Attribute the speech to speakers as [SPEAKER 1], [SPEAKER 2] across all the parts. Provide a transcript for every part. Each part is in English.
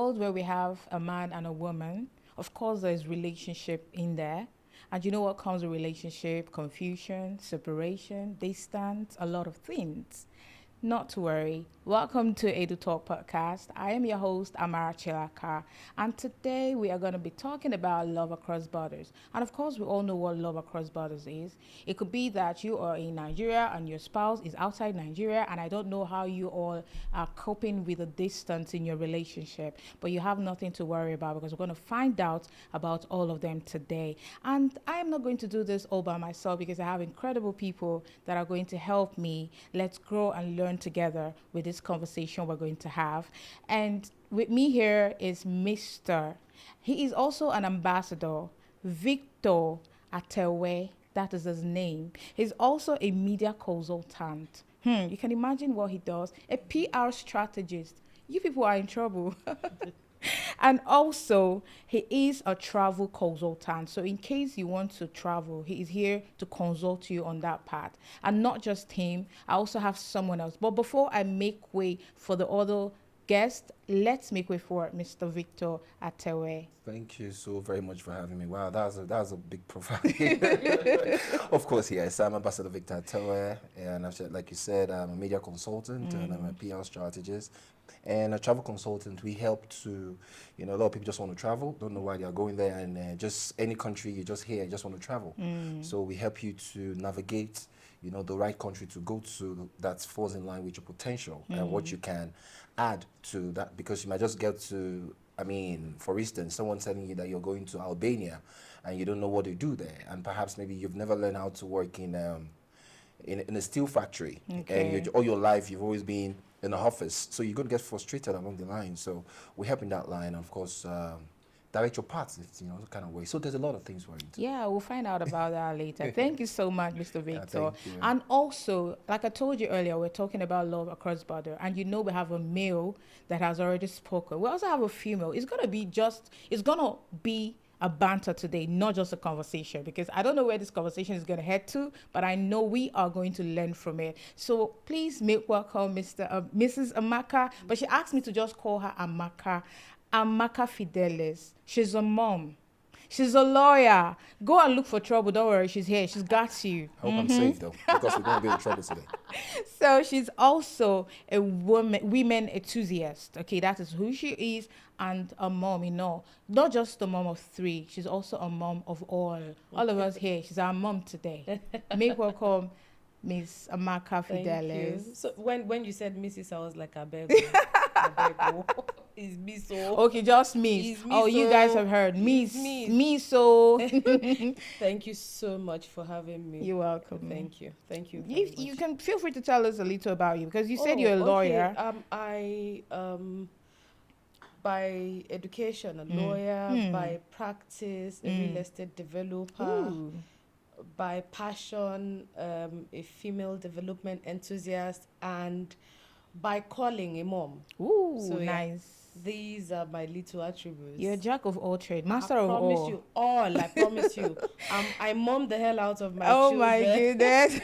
[SPEAKER 1] world where we have a man and a woman, of course, there's relationship in there. And you know what comes with relationship? Confusion, separation, distance, a lot of things. Not to worry. Welcome to Edu Talk Podcast. I am your host, Amara Chilaka, and today we are going to be talking about love across borders. And of course, we all know what love across borders is. It could be that you are in Nigeria and your spouse is outside Nigeria, and I don't know how you all are coping with the distance in your relationship, but you have nothing to worry about because we're going to find out about all of them today. And I am not going to do this all by myself because I have incredible people that are going to help me. Let's grow and learn together with this conversation we're going to have. And with me here is Mr. He is also an ambassador, Victor Atewe. That is his name. He's also a media consultant. You can imagine what he does. A PR strategist. You people are in trouble. And also, he is a travel consultant. So in case you want to travel, he is here to consult you on that part. And not just him, I also have someone else. But before I make way for the other guest, let's make way for Mr. Victor Atewe.
[SPEAKER 2] Thank you so very much for having me. Wow, that was a big profile. Of course, yes, I'm Ambassador Victor Atewe, and like you said, I'm a media consultant and I'm a PR strategist. And a travel consultant, we help to, a lot of people just want to travel, don't know why they are going there, and just any country you just hear, just want to travel. So we help you to navigate, the right country to go to that falls in line with your potential and what you can add to that, because you might just get to, for instance, someone telling you that you're going to Albania and you don't know what they do there, and perhaps maybe you've never learned how to work in a steel factory, and all your life you've always been in the office, so you're going to get frustrated along the line. So we help in that line, and of course, direct your paths, that kind of way. So there's a lot of things for it.
[SPEAKER 1] Yeah, we'll find out about that later. Thank you so much, Mr. Victor.
[SPEAKER 2] Thank you.
[SPEAKER 1] And also, like I told you earlier, we're talking about love across border, and we have a male that has already spoken. We also have a female. It's gonna be a banter today, not just a conversation, because I don't know where this conversation is going to head to, but I know we are going to learn from it. So please make welcome Mrs. Amaka, but she asked me to just call her Amaka Fidelis. She's a mom. She's a lawyer. Go and look for trouble. Don't worry, she's here. She's got you.
[SPEAKER 2] I hope I'm safe, though, because we're going to be in trouble today.
[SPEAKER 1] So she's also a women enthusiast. Okay, that is who she is, and a mom, not just a mom of 3. She's also a mom of all. All of us here. She's our mom today. Make welcome Miss Amaka Fidelis.
[SPEAKER 3] Thank you. So when you said Mrs., I was like, I beg. It's me so.
[SPEAKER 1] Okay, just Miss. You guys have heard Miss. Me so.
[SPEAKER 3] Thank you so much for having me.
[SPEAKER 1] You're welcome.
[SPEAKER 3] Thank you.
[SPEAKER 1] You can feel free to tell us a little about you, because you said you're a lawyer.
[SPEAKER 3] I by education a lawyer, by practice a real estate developer.
[SPEAKER 1] Ooh.
[SPEAKER 3] By passion, a female development enthusiast, and by calling a mom.
[SPEAKER 1] Ooh,
[SPEAKER 3] So, yeah.
[SPEAKER 1] nice.
[SPEAKER 3] These are my little attributes.
[SPEAKER 1] You're a jack of all trades, master of
[SPEAKER 3] I promise
[SPEAKER 1] all.
[SPEAKER 3] you all. I promise you. I mom the hell out of my
[SPEAKER 1] Oh
[SPEAKER 3] children.
[SPEAKER 1] my goodness.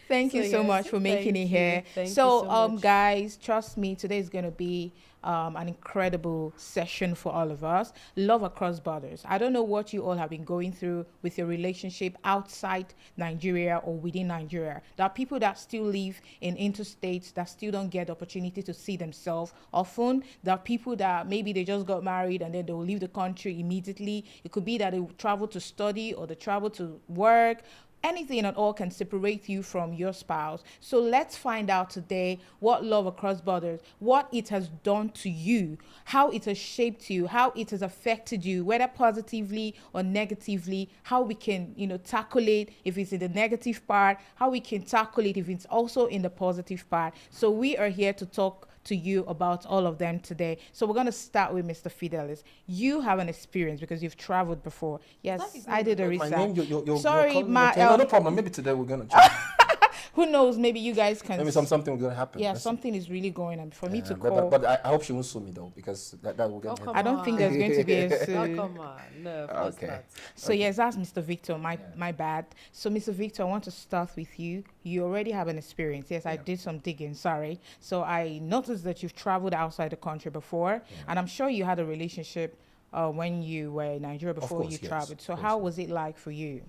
[SPEAKER 1] Thank you so
[SPEAKER 3] yes,
[SPEAKER 1] much for making it
[SPEAKER 3] thank
[SPEAKER 1] here.
[SPEAKER 3] you. Thank you
[SPEAKER 1] So,
[SPEAKER 3] so much.
[SPEAKER 1] guys, trust me, today is going to be an incredible session for all of us. Love across borders. I don't know what you all have been going through with your relationship outside Nigeria or within Nigeria. There are people that still live in interstates that still don't get the opportunity to see themselves often. There are people that maybe they just got married and then they will leave the country immediately. It could be that they travel to study or they travel to work. Anything at all can separate you from your spouse. So let's find out today what love across borders, what it has done to you, how it has shaped you, how it has affected you, whether positively or negatively, how we can, tackle it if it's in the negative part, how we can tackle it if it's also in the positive part. So we are here to talk to you about all of them today. So we're going to start with Mr. Fidelis. You have an experience because you've traveled before. Yes, I did a research.
[SPEAKER 2] My name,
[SPEAKER 1] Sorry,
[SPEAKER 2] no problem. Maybe today we're going to chat.
[SPEAKER 1] Who knows? Maybe you guys can.
[SPEAKER 2] Maybe something will gonna happen.
[SPEAKER 1] Yeah,
[SPEAKER 2] Listen.
[SPEAKER 1] something is really going on. For me to
[SPEAKER 2] But,
[SPEAKER 1] call.
[SPEAKER 2] but I hope she won't sue me though, because that will get
[SPEAKER 3] Oh,
[SPEAKER 2] me.
[SPEAKER 3] come
[SPEAKER 1] I don't think there's going to be a
[SPEAKER 3] Oh,
[SPEAKER 1] suit.
[SPEAKER 3] come on. No, of course
[SPEAKER 2] Okay.
[SPEAKER 3] not.
[SPEAKER 1] So yes, that's Mr. Victor. My bad. So Mr. Victor, I want to start with you. You already have an experience. Yes, I did some digging. Sorry. So I noticed that you've traveled outside the country before, and I'm sure you had a relationship when you were in Nigeria before
[SPEAKER 2] course,
[SPEAKER 1] you
[SPEAKER 2] yes,
[SPEAKER 1] traveled. So
[SPEAKER 2] of
[SPEAKER 1] how
[SPEAKER 2] course.
[SPEAKER 1] was it like for you?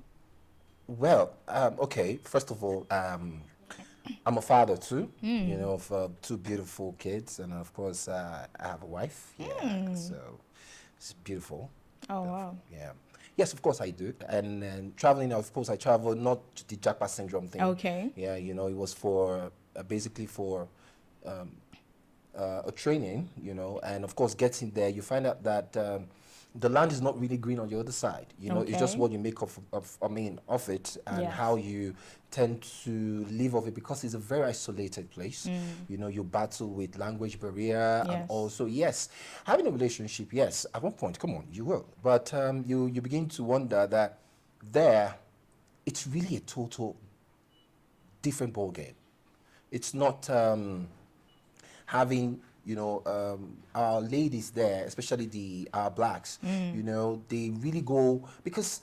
[SPEAKER 2] Well, okay. First of all, I'm a father too. You know, of two beautiful kids, and of course, I have a wife. Yeah, so it's beautiful.
[SPEAKER 1] Oh wow.
[SPEAKER 2] Yeah. Yes, of course I do. And traveling, of course, I travel not to the Jackpot syndrome thing.
[SPEAKER 1] Okay.
[SPEAKER 2] Yeah, you know, it was for basically for a training, you know, and of course, getting there, you find out that the land is not really green on the other side. You know, it's just
[SPEAKER 1] Okay.
[SPEAKER 2] what you make of it, and
[SPEAKER 1] Yes.
[SPEAKER 2] how you tend to live of it, because it's a very isolated place. You know, you battle with language barrier, and
[SPEAKER 1] Yes.
[SPEAKER 2] also, yes, having a relationship, yes, at one point, come on, you will, but you begin to wonder that there, it's really a total different ball game. It's not having, you know, our ladies there, especially our blacks, you know, they really go, because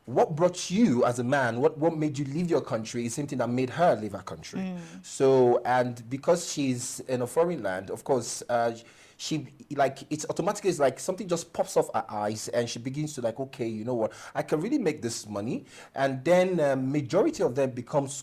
[SPEAKER 2] what brought you as a man, what made you leave your country is something that made her leave her country. So, and because she's in a foreign land, of course, she, like, it's automatically, it's like something just pops off her eyes, and she begins to, like, okay, you know what, I can really make this money. And then majority of them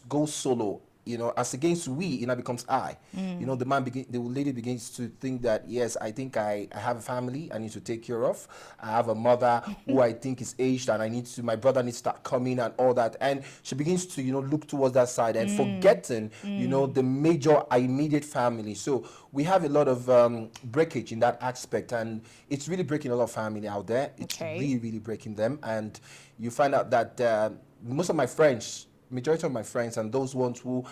[SPEAKER 2] go solo, you know, as against we, it now becomes I. You know, the lady begins to think that, yes, I think I have a family I need to take care of. I have a mother who I think is aged, and my brother needs to start coming and all that. And she begins to, you know, look towards that side, and forgetting, you know, the major immediate family. So we have a lot of breakage in that aspect, and it's really breaking a lot of family out there. It's
[SPEAKER 1] Okay.
[SPEAKER 2] really, really breaking them. And you find out that most of my friends, majority of my friends, and those ones who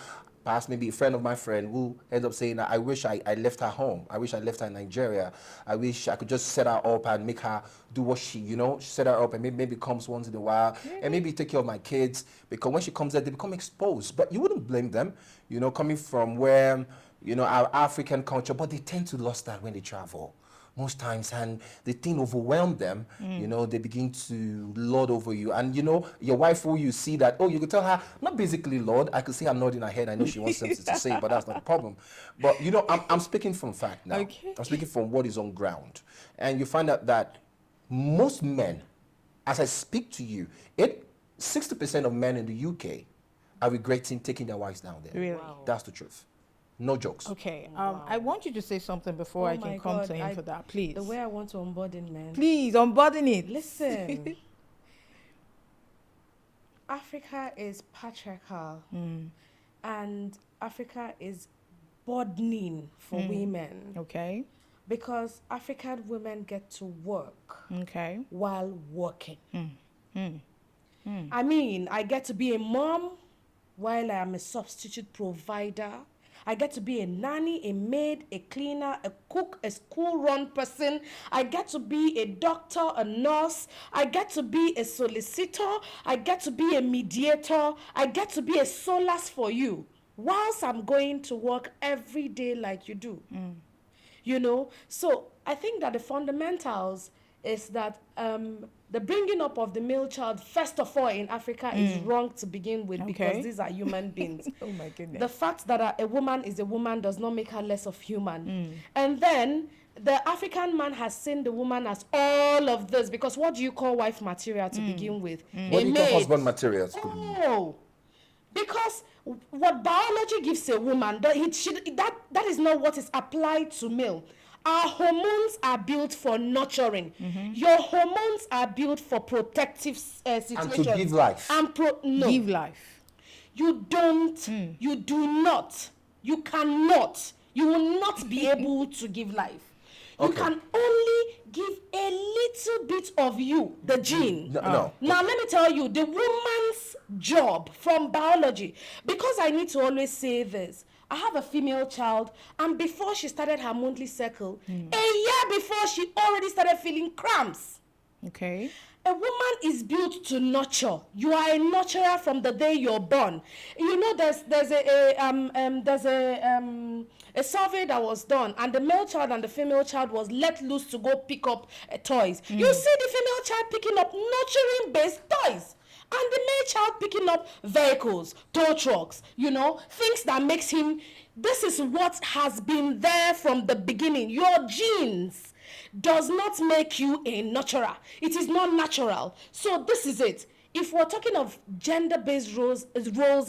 [SPEAKER 2] perhaps maybe a friend of my friend, who end up saying, I wish I left her home. I wish I left her in Nigeria. I wish I could just set her up and make her do what she, you know, set her up, and maybe comes once in a while, and maybe take care of my kids, because when she comes there, they become exposed. But you wouldn't blame them, you know, coming from where, you know, our African culture, but they tend to lose that when they travel most times, and the thing overwhelmed them. You know, they begin to lord over you, and you know, your wife, who you see that, oh, you could tell her, not basically lord, I could see her nodding her head, I know she wants something to say, but that's not a problem. But you know, I'm speaking from fact now.
[SPEAKER 1] Okay.
[SPEAKER 2] I'm speaking from what is on ground, and you find out that most men, as I speak to you, 60% of men in the UK are regretting taking their wives down there.
[SPEAKER 1] Really?
[SPEAKER 3] Wow.
[SPEAKER 2] That's the truth. No jokes.
[SPEAKER 1] Okay. I want you to say something before
[SPEAKER 3] Oh
[SPEAKER 1] I can
[SPEAKER 3] my
[SPEAKER 1] come
[SPEAKER 3] God,
[SPEAKER 1] to him for that, please.
[SPEAKER 3] The way I want to onboard in, man.
[SPEAKER 1] Please, unburden it.
[SPEAKER 3] Listen. Africa is patriarchal, and Africa is burdening for women,
[SPEAKER 1] Okay.
[SPEAKER 3] because African women get to work
[SPEAKER 1] Okay.
[SPEAKER 3] while working. I mean, I get to be a mom while I am a substitute provider. I get to be a nanny, a maid, a cleaner, a cook, a school-run person. I get to be a doctor, a nurse. I get to be a solicitor. I get to be a mediator. I get to be a solace for you, whilst I'm going to work every day like you do. You know, so I think that the fundamentals is that the bringing up of the male child, first of all, in Africa is wrong to begin with,
[SPEAKER 1] Okay.
[SPEAKER 3] because these are human beings.
[SPEAKER 1] Oh my goodness.
[SPEAKER 3] The fact that a woman is a woman does not make her less of human. And then the African man has seen the woman as all of this, because what do you call wife material to begin with?
[SPEAKER 2] What do you call
[SPEAKER 3] maid.
[SPEAKER 2] husband materials?
[SPEAKER 3] Oh, because what biology gives a woman, that is not what is applied to male. Our hormones are built for nurturing. Your hormones are built for protective situations.
[SPEAKER 2] And to give life.
[SPEAKER 3] No.
[SPEAKER 1] Give life.
[SPEAKER 3] You don't. You do not. You cannot. You will not be able to give life. You
[SPEAKER 2] Okay.
[SPEAKER 3] can only give a little bit of you, the gene.
[SPEAKER 2] No.
[SPEAKER 3] Now, let me tell you, the woman's job from biology, because I need to always say this. I have a female child, and before she started her monthly cycle, a year before, she already started feeling cramps.
[SPEAKER 1] Okay.
[SPEAKER 3] A woman is built to nurture. You are a nurturer from the day you're born. You know, there's a survey that was done, and the male child and the female child was let loose to go pick up toys. You see the female child picking up nurturing based toys, and the male child picking up vehicles, tow trucks, you know, things that makes him. This is what has been there from the beginning. Your genes does not make you a nurturer. It is not natural. So this is it. If we're talking of gender-based roles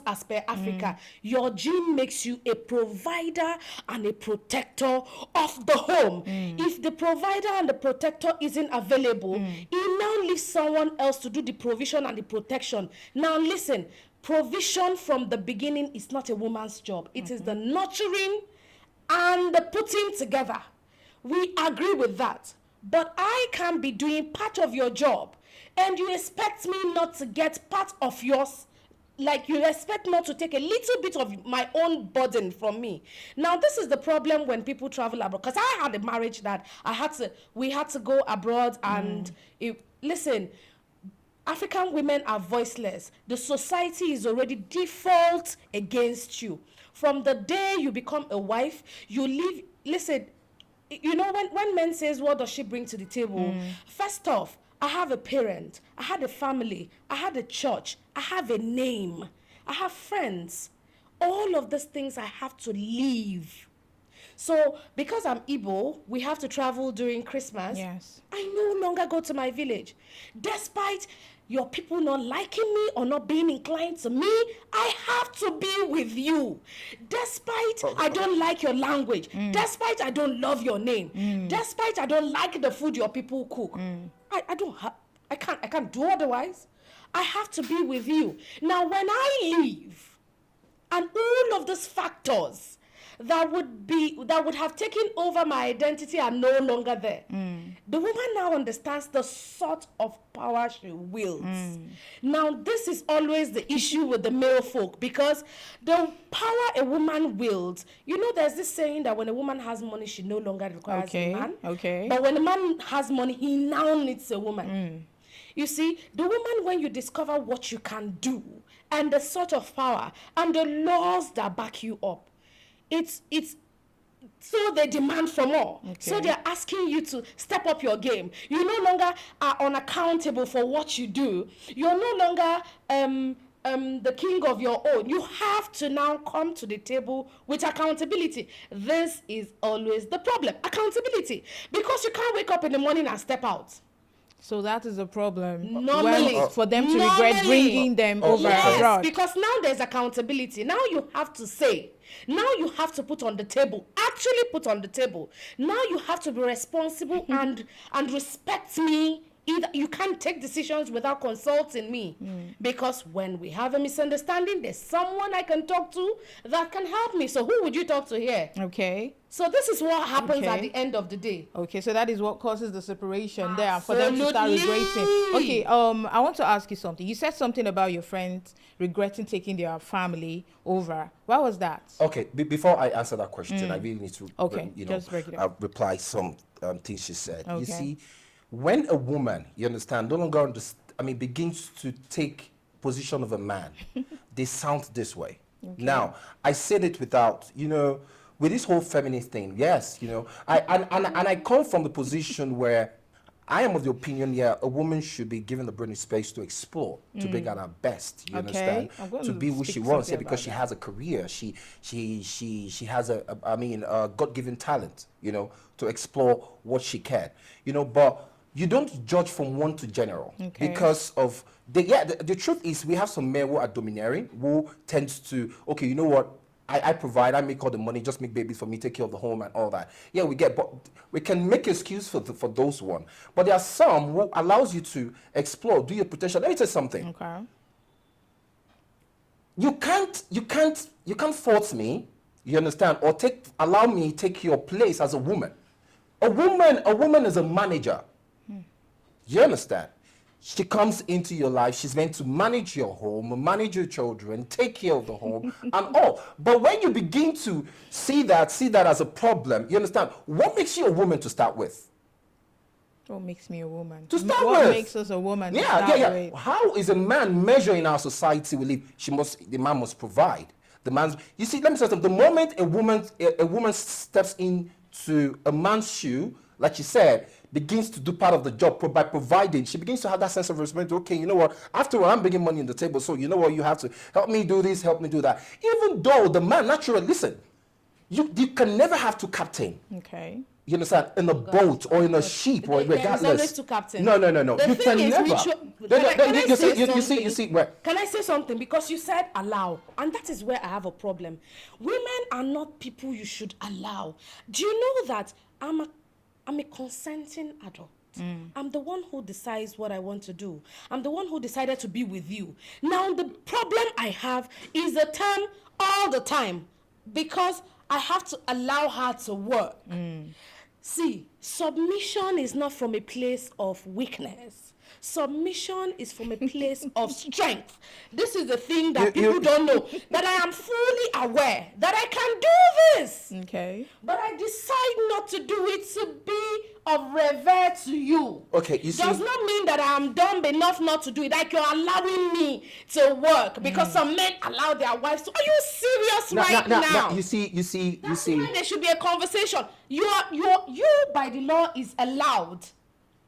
[SPEAKER 3] as per Africa, your gene makes you a provider and a protector of the home. If the provider and the protector isn't available, it now leaves someone else to do the provision and the protection. Now listen, provision from the beginning is not a woman's job. It is the nurturing and the putting together. We agree with that. But I can be doing part of your job, and you expect me not to get part of yours. Like, you expect not to take a little bit of my own burden from me. Now, this is the problem when people travel abroad. Because I had a marriage that we had to go abroad, and listen, African women are voiceless. The society is already default against you. From the day you become a wife, you live, listen, you know, when men says, what does she bring to the table? First off, I have a parent, I had a family, I had a church, I have a name, I have friends. All of these things I have to leave. So because I'm Igbo, we have to travel during Christmas.
[SPEAKER 1] Yes.
[SPEAKER 3] I no longer go to my village. Despite your people not liking me or not being inclined to me, I have to be with you. Despite I don't like your language, despite I don't love your name, despite I don't like the food your people cook, I can't do otherwise. I have to be with you. Now when I leave, and all of these factors that would have taken over my identity are no longer there. The woman now understands the sort of power she wields. Now, this is always the issue with the male folk, because the power a woman wields, you know, there's this saying that when a woman has money, she no longer requires a man.
[SPEAKER 1] Okay.
[SPEAKER 3] But when a man has money, he now needs a woman. You see, the woman, when you discover what you can do and the sort of power and the laws that back you up, it's so they demand for more. Okay. So they're asking you to step up your game. You no longer are unaccountable for what you do. You're no longer the king of your own. You have to now come to the table with accountability. This is always the problem, accountability, because you can't wake up in the morning and step out.
[SPEAKER 1] So that is a problem.
[SPEAKER 3] Normally,
[SPEAKER 1] for them to regret bringing them over abroad.
[SPEAKER 3] Because now there's accountability. Now you have to say. Now you have to put on the table. Actually put on the table. Now you have to be responsible and respect me. Either you can't take decisions without consulting me. Because when we have a misunderstanding, there's someone I can talk to that can help me. So who would you talk to here?
[SPEAKER 1] Okay.
[SPEAKER 3] So this is what happens at the end of the day.
[SPEAKER 1] Okay, so that is what causes the separation there, for them to start regretting. Okay, I want to ask you something. You said something about your friends regretting taking their family over. What was that?
[SPEAKER 2] Okay, before I answer that question, I really need to
[SPEAKER 1] just break it up.
[SPEAKER 2] reply some things she said.
[SPEAKER 1] Okay.
[SPEAKER 2] You see, when a woman, you understand, no longer begins to take position of a man, they sound this way. Okay. Now, I said it without, with this whole feminist thing, yes, I come from the position where I am of the opinion, a woman should be given the breathing space to explore, to bring out her best, you understand, to be who she wants, because she has a career, she has a God-given talent, to explore what she can, but you don't judge from one to general, because of the truth is we have some men who are domineering, who tends to, okay, you know what, I provide, I make all the money, just make babies for me, take care of the home and all that. Yeah, but we can make excuse for those one. But there are some who allows you to explore, do your potential. Let me tell you something. Okay. You can't force me, you understand, or allow me to take your place as a woman. A woman is a manager. You understand? She comes into your life. She's meant to manage your home, manage your children, take care of the home, and all. But when you begin to see that as a problem, you understand? What makes you a woman to start with?
[SPEAKER 1] What makes me a woman?
[SPEAKER 2] To start
[SPEAKER 1] what
[SPEAKER 2] with.
[SPEAKER 1] makes us a woman? to
[SPEAKER 2] Yeah,
[SPEAKER 1] start
[SPEAKER 2] yeah.
[SPEAKER 1] with?
[SPEAKER 2] How is a man measuring in our society we live? The man must provide. You see, let me say something. The moment a woman steps into a man's shoe, like you said, begins to do part of the job by providing, she begins to have that sense of responsibility. Okay, you know what? After all, I'm bringing money on the table, so you know what? You have to help me do this, help me do that. Even though the man naturally, listen, you can never have two captains.
[SPEAKER 1] Okay.
[SPEAKER 2] You understand? In a boat or in a ship or regardless.
[SPEAKER 3] There's always two captains.
[SPEAKER 2] No.
[SPEAKER 3] The
[SPEAKER 2] You
[SPEAKER 3] thing
[SPEAKER 2] can
[SPEAKER 3] is
[SPEAKER 2] never. You see.
[SPEAKER 3] Can I say something? Because you said allow, and that is where I have a problem. Women are not people you should allow. Do you know that I'm a consenting adult? I'm the one who decides what I want to do. I'm the one who decided to be with you. Now, the problem I have is the term all the time, because I have to allow her to work. See, submission is not from a place of weakness. Submission is from a place of strength. This is the thing that people don't know. That I am fully aware that I can do this.
[SPEAKER 1] Okay.
[SPEAKER 3] But I decide not to do it to be of revere to you.
[SPEAKER 2] Okay, you see.
[SPEAKER 3] Does not mean that I am dumb enough not to do it. Like you're allowing me to work because some men allow their wives to. Are you serious now?
[SPEAKER 2] You see.
[SPEAKER 3] That's why there should be a conversation. You by the law is allowed.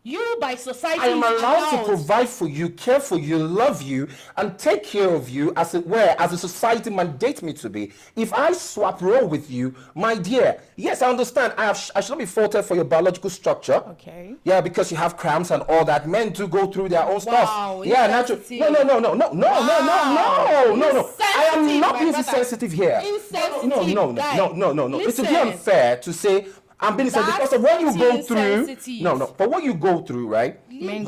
[SPEAKER 3] You by society
[SPEAKER 2] I am allowed to
[SPEAKER 3] allowed.
[SPEAKER 2] provide for you, care for you, love you, and take care of you as it were, as a society mandates me to be. If I swap role with you, my dear, yes, I understand. I should not be faulted for your biological structure.
[SPEAKER 1] Okay.
[SPEAKER 2] Yeah, because you have cramps and all that. Men do go through their own stuff. Yeah, natural. No. I am not being sensitive here. No. It would be unfair to say I'm being sensitive because of what you go through. No. But what you go through, right? You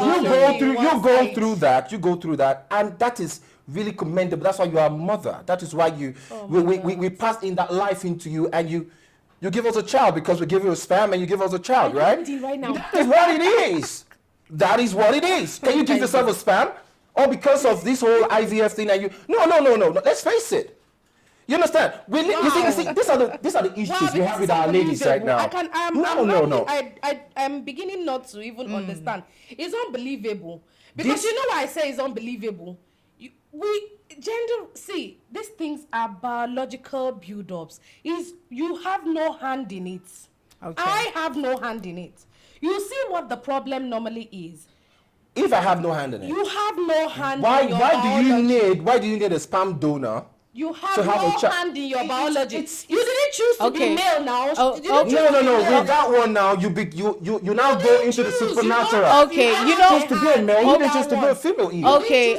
[SPEAKER 2] go through that, and that is really commendable. That's why you are a mother. That is why we pass in that life into you, and you give us a child because we give you a sperm and you give us a child, right?
[SPEAKER 3] Right now.
[SPEAKER 2] That is what it is. That is what it is. Can you give yourself a sperm? Or because of this whole IVF thing and you... No. Let's face it. You understand? You see, these are the issues we have with our ladies right now.
[SPEAKER 3] I'm beginning not to even understand. It's unbelievable. Because you know why I say it's unbelievable? These things are biological build-ups. You have no hand in it. Okay. I have no hand in it. You see what the problem normally is.
[SPEAKER 2] If I have no hand in it,
[SPEAKER 3] you have no hand.
[SPEAKER 2] Why do you need a sperm donor?
[SPEAKER 3] You have no hand in your biology. You didn't choose to be male now.
[SPEAKER 2] No. With that one now, you now go into the supernatural.
[SPEAKER 1] Okay, you know,
[SPEAKER 2] choose to be a male. You didn't choose to be a female either.
[SPEAKER 1] Okay,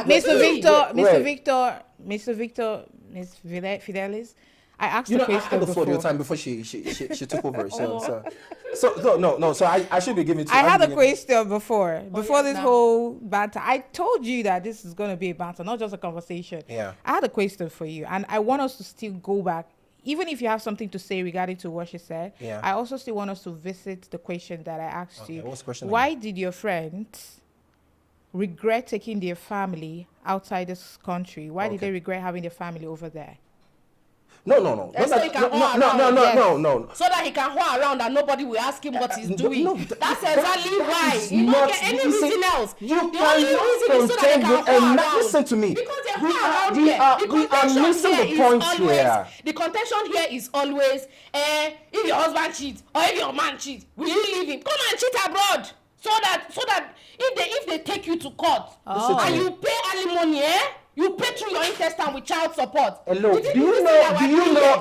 [SPEAKER 1] Mr. Victor, Miss Fidelis, I asked the question before.
[SPEAKER 2] I had the floor the time before she took over. So I should be giving to you.
[SPEAKER 1] I had a question before this whole banter. I told you that this is going to be a banter, not just a conversation.
[SPEAKER 2] Yeah.
[SPEAKER 1] I had a question for you, and I want us to still go back. Even if you have something to say regarding to what she said, I also still want us to visit the question that I asked you.
[SPEAKER 2] What's the question?
[SPEAKER 1] Why did your friends regret taking their family outside this country? Why did they regret having their family over there?
[SPEAKER 2] No.
[SPEAKER 3] So that he can hold around and nobody will ask him what he's doing. That's exactly why. You don't get any reason else. The only reason is so that he can hold around.
[SPEAKER 2] Listen to me.
[SPEAKER 3] Because we are missing
[SPEAKER 2] the point here.
[SPEAKER 3] The contention here is always, if your husband cheats or if your man cheats, will you leave him? Come and cheat abroad. So that if they take you to court and you pay alimony, you pay through your intestine with child support.
[SPEAKER 2] Hello. Do you know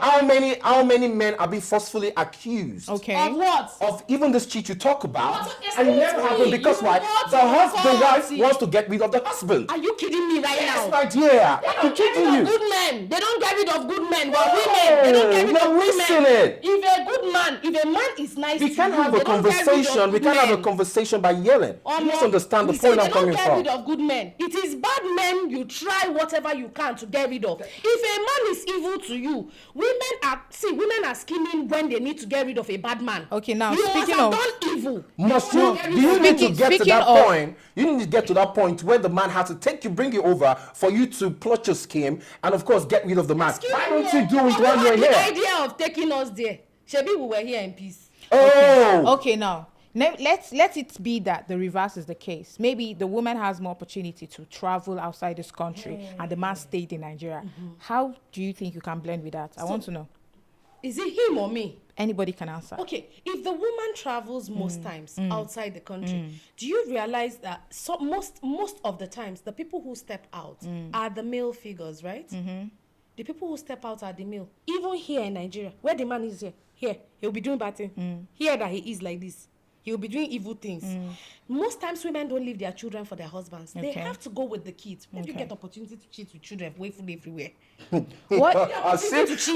[SPEAKER 2] how many men are being forcefully accused?
[SPEAKER 3] Okay. Of what?
[SPEAKER 2] Of even this cheat you talk about, and it never happened because why? The wife wants to get rid of the husband.
[SPEAKER 3] Are you kidding me right now?
[SPEAKER 2] Yes, my dear. I'm kidding you.
[SPEAKER 3] Good men, they don't get rid of good men. But women, they don't get rid of women. If a man is nice,
[SPEAKER 2] we can't have a conversation. We can't have a conversation by yelling. You must understand the point I'm coming from.
[SPEAKER 3] They don't get rid of good men. It is bad men you try whatever you can to get rid of. If a man is evil to you, women are scheming when they need to get rid of a bad man.
[SPEAKER 1] Okay, now
[SPEAKER 3] you
[SPEAKER 1] speaking
[SPEAKER 3] have
[SPEAKER 1] of
[SPEAKER 3] done evil.
[SPEAKER 2] You need to get to that point. You need to get to that point where the man has to bring you over for you to plot your scheme and of course get rid of the man. Why don't you do it when you're here?
[SPEAKER 3] The idea of taking us there. Shebi, we were here in peace.
[SPEAKER 2] Oh.
[SPEAKER 1] Okay, now Now, let it be that the reverse is the case. Maybe the woman has more opportunity to travel outside this country and the man stayed in Nigeria. How do you think you can blend with that? I want to know.
[SPEAKER 3] Is it him or me?
[SPEAKER 1] Anybody can answer.
[SPEAKER 3] Okay, if the woman travels most times outside the country, do you realize that most of the times the people who step out are the male figures, right? The people who step out are the male. Even here in Nigeria, where the man is here, he'll be doing bad thing. Here that he is like this, he'll be doing evil things. Most times women don't leave their children for their husbands. They have to go with the kids. When you get opportunity to cheat with children, away from everywhere.
[SPEAKER 1] What?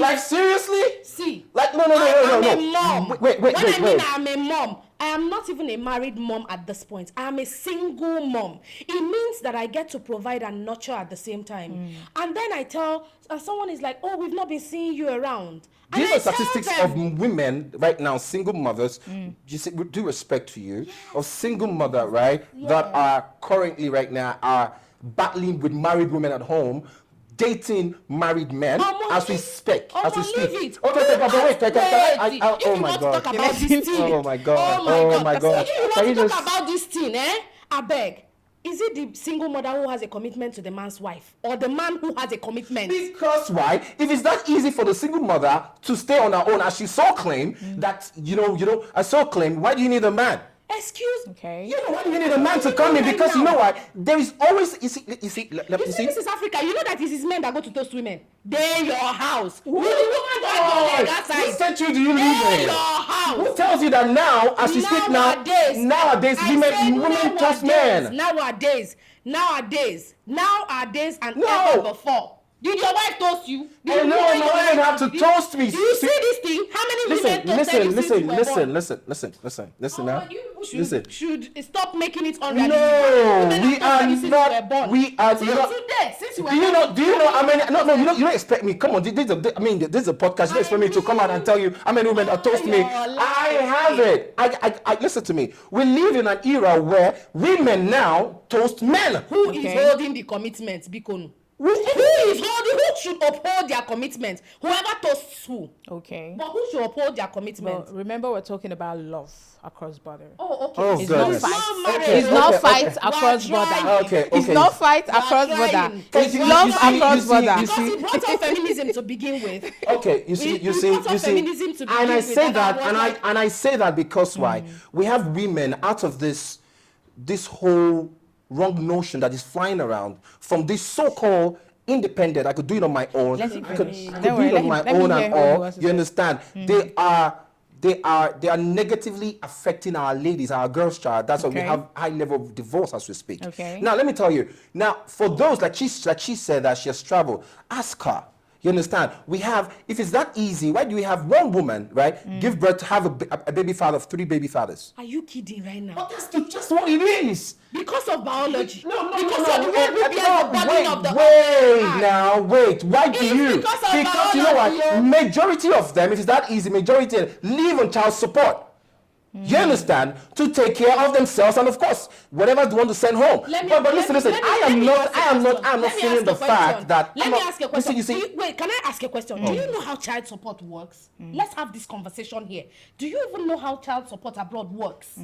[SPEAKER 2] Like seriously?
[SPEAKER 3] See,
[SPEAKER 2] Like no.
[SPEAKER 3] I'm a mom.
[SPEAKER 2] Wait.
[SPEAKER 3] When I mean I'm a mom, I am not even a married mom at this point. I am a single mom. It means that I get to provide and nurture at the same time. And then I tell, and someone is like, "Oh, we've not been seeing you around."
[SPEAKER 2] Do you know statistics of women right now, single mothers, you see, with due respect to you, of single mother, right, that are currently right now are battling with married women at home, dating married men as we speak. As we speak.
[SPEAKER 3] Leave it.
[SPEAKER 2] Okay, but wait,
[SPEAKER 3] oh my God.
[SPEAKER 2] Oh my God. Oh my God.
[SPEAKER 3] If you want to talk about this thing, I beg. Is it the single mother who has a commitment to the man's wife, or the man who has a commitment?
[SPEAKER 2] Because why? If it's that easy for the single mother to stay on her own, as she so claim that I so claim, why do you need a man?
[SPEAKER 3] Excuse me.
[SPEAKER 1] Okay.
[SPEAKER 2] You know why you need a man to come in? Because you know why? There is always you see.
[SPEAKER 3] This is Africa. You know that it is men that go to toast women. They your house. Who
[SPEAKER 2] century do you live in?
[SPEAKER 3] Your house.
[SPEAKER 2] Who tells you that now, as we speak nowadays, women toast men?
[SPEAKER 3] Nowadays, and ever before. Did your wife toast you?
[SPEAKER 2] No, my wife didn't have to toast me.
[SPEAKER 3] Do you see this thing? How many women toasted you since you were born?
[SPEAKER 2] Listen now.
[SPEAKER 3] You should stop making it unrealistic.
[SPEAKER 2] No, we are not. We are not.
[SPEAKER 3] Since you were
[SPEAKER 2] Do you know? I mean, no. You don't expect me. Come on, this is a podcast. You don't expect me to come out and tell you how many women that toast me. I have it. I listen to me. We live in an era where women now toast men.
[SPEAKER 3] Who is holding the commitment, Bikonu? Who should uphold their commitment? Whoever toasts who.
[SPEAKER 1] Okay.
[SPEAKER 3] But who should uphold their commitment?
[SPEAKER 1] Well, remember, we're talking about love across border.
[SPEAKER 3] Oh, okay.
[SPEAKER 2] Oh,
[SPEAKER 1] It's
[SPEAKER 2] goodness.
[SPEAKER 1] not fight.
[SPEAKER 3] Okay.
[SPEAKER 1] It's not fight across border.
[SPEAKER 2] Okay.
[SPEAKER 1] It's not fight across border. It's love across border.
[SPEAKER 3] Because he brought up feminism to begin with.
[SPEAKER 2] Okay, you see,
[SPEAKER 3] feminism to begin
[SPEAKER 2] and I
[SPEAKER 3] with,
[SPEAKER 2] say
[SPEAKER 3] and
[SPEAKER 2] that,
[SPEAKER 3] I was
[SPEAKER 2] and I say that because why? We have women out of this whole wrong notion that is flying around from this so-called independent. I could do it on my own. I could do it on my own and all. You understand? They are negatively affecting our ladies, our girls' child. That's why we have high level of divorce as we speak.
[SPEAKER 1] Okay.
[SPEAKER 2] Now let me tell you. Now for those like she said that she has traveled, ask her. You understand? We have, if it's that easy, why do we have one woman, right, give birth to have a baby father of 3 baby fathers?
[SPEAKER 3] Are you kidding right now?
[SPEAKER 2] But that's just what it is.
[SPEAKER 3] Because of biology.
[SPEAKER 2] No. Wait. Why do you? Because you know what? Majority of them, if it's that easy, live on child support. You understand? To take care of themselves and of course, whatever they want to send home. But listen, I am not feeling the fact that.
[SPEAKER 3] Let me ask you a question.
[SPEAKER 2] You see,
[SPEAKER 3] wait, can I ask you a question? Do you know how child support works? Let's have this conversation here. Do you even know how child support abroad works?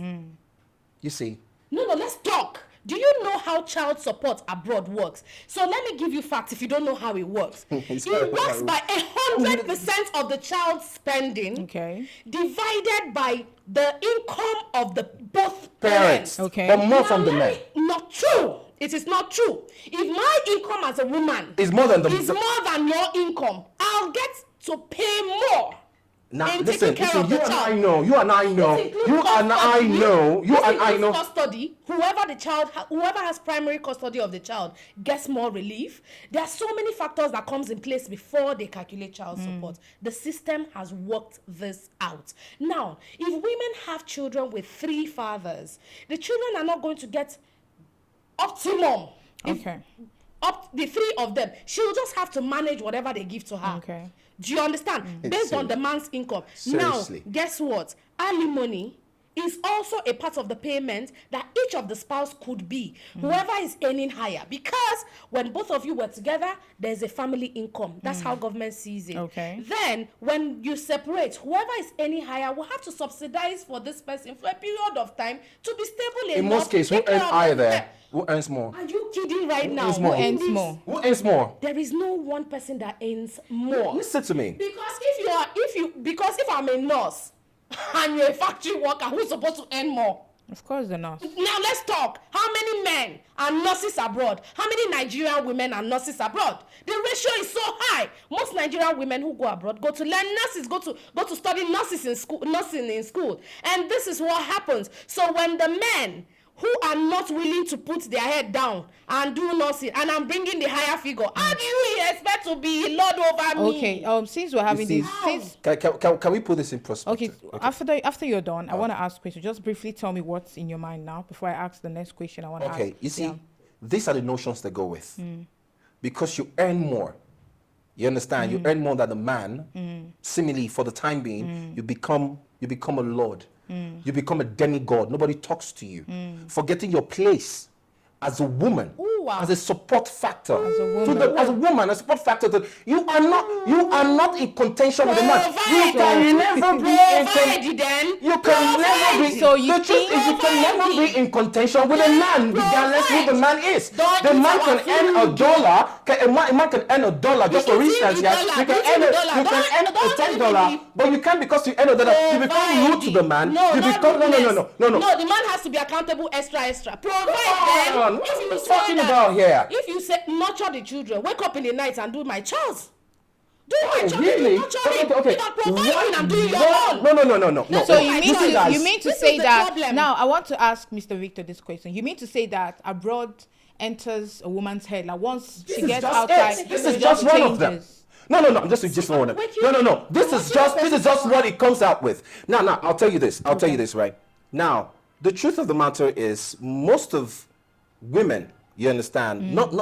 [SPEAKER 2] You see.
[SPEAKER 3] No, let's talk. Do you know how child support abroad works? So let me give you facts if you don't know how it works. It works by 100% of the child's spending divided by the income of the both parents.
[SPEAKER 1] Okay.
[SPEAKER 2] But more from the men.
[SPEAKER 3] Not true. It is not true. If my income as a woman
[SPEAKER 2] is more than
[SPEAKER 3] your income, I'll get to pay more.
[SPEAKER 2] Now listen, you and I know.
[SPEAKER 3] Custody, whoever has primary custody of the child gets more relief. There are so many factors that comes in place before they calculate child support. The system has worked this out. Now, if women have children with 3 fathers, the children are not going to get optimum. The 3 of them, she'll just have to manage whatever they give to her. Do you understand? Based on the man's income.
[SPEAKER 2] Seriously.
[SPEAKER 3] Now, guess what? Alimony is also a part of the payment that each of the spouse could be. Whoever is earning higher. Because when both of you were together, there's a family income. That's how government sees it.
[SPEAKER 1] Okay.
[SPEAKER 3] Then, when you separate, whoever is earning higher will have to subsidize for this person for a period of time to be stable enough.
[SPEAKER 2] In most cases, who
[SPEAKER 3] to take
[SPEAKER 2] earns
[SPEAKER 3] care of
[SPEAKER 2] higher
[SPEAKER 3] them.
[SPEAKER 2] there? Who earns more?
[SPEAKER 3] Are you kidding right now?
[SPEAKER 2] earns more?
[SPEAKER 1] Who earns more?
[SPEAKER 2] Who earns more?
[SPEAKER 3] There is no one person that earns more.
[SPEAKER 2] Listen to me.
[SPEAKER 3] Because if I'm a nurse and you're a factory worker, who's supposed to earn more?
[SPEAKER 1] Of course they're not.
[SPEAKER 3] Now let's talk. How many men are nurses abroad? How many Nigerian women are nurses abroad? The ratio is so high. Most Nigerian women who go abroad go to learn nurses, go to study nursing in school. And this is what happens. So when the men who are not willing to put their head down and do nursing, and I'm bringing the higher figure, how do you expect to be Lord over me?
[SPEAKER 1] Okay, since we're having
[SPEAKER 2] see,
[SPEAKER 1] this,
[SPEAKER 2] Can we put this in perspective?
[SPEAKER 1] okay, after you're done, I want to ask questions. Just briefly tell me what's in your mind now before I ask the next question I want to ask.
[SPEAKER 2] Okay, you see, these are the notions that go with. Because you earn more. You understand? You earn more than the man. Similarly, for the time being, you become a lord. You become a demigod. Nobody talks to you. Forgetting your place as a woman, as a support factor. As a woman, a support factor. You are not in contention with a man. You can never be in contention with a man, regardless who the man is. The man can earn $1. A man can earn $1 just for instance. Yes, you can earn a $10, but you can't because you earn $1. You become rude to the man.
[SPEAKER 3] No.
[SPEAKER 2] No.
[SPEAKER 3] No, the man has to be accountable extra. Provide them.
[SPEAKER 2] What are you talking about here?
[SPEAKER 3] If you say nurture the children, wake up in the night and do my chores. Do my chores.
[SPEAKER 2] Really?
[SPEAKER 3] Okay. You are providing and doing your own.
[SPEAKER 2] No.
[SPEAKER 1] So you mean to say that
[SPEAKER 3] problem.
[SPEAKER 1] now I want to ask Mr. Victor this question. You mean to say that abroad enters a woman's head like once she gets outside,
[SPEAKER 2] This is just one of them. No. Just one of them. No. This is just what it comes out with. Now, I'll tell you this. Tell you this, right? Now, the truth of the matter is most of women, you understand, not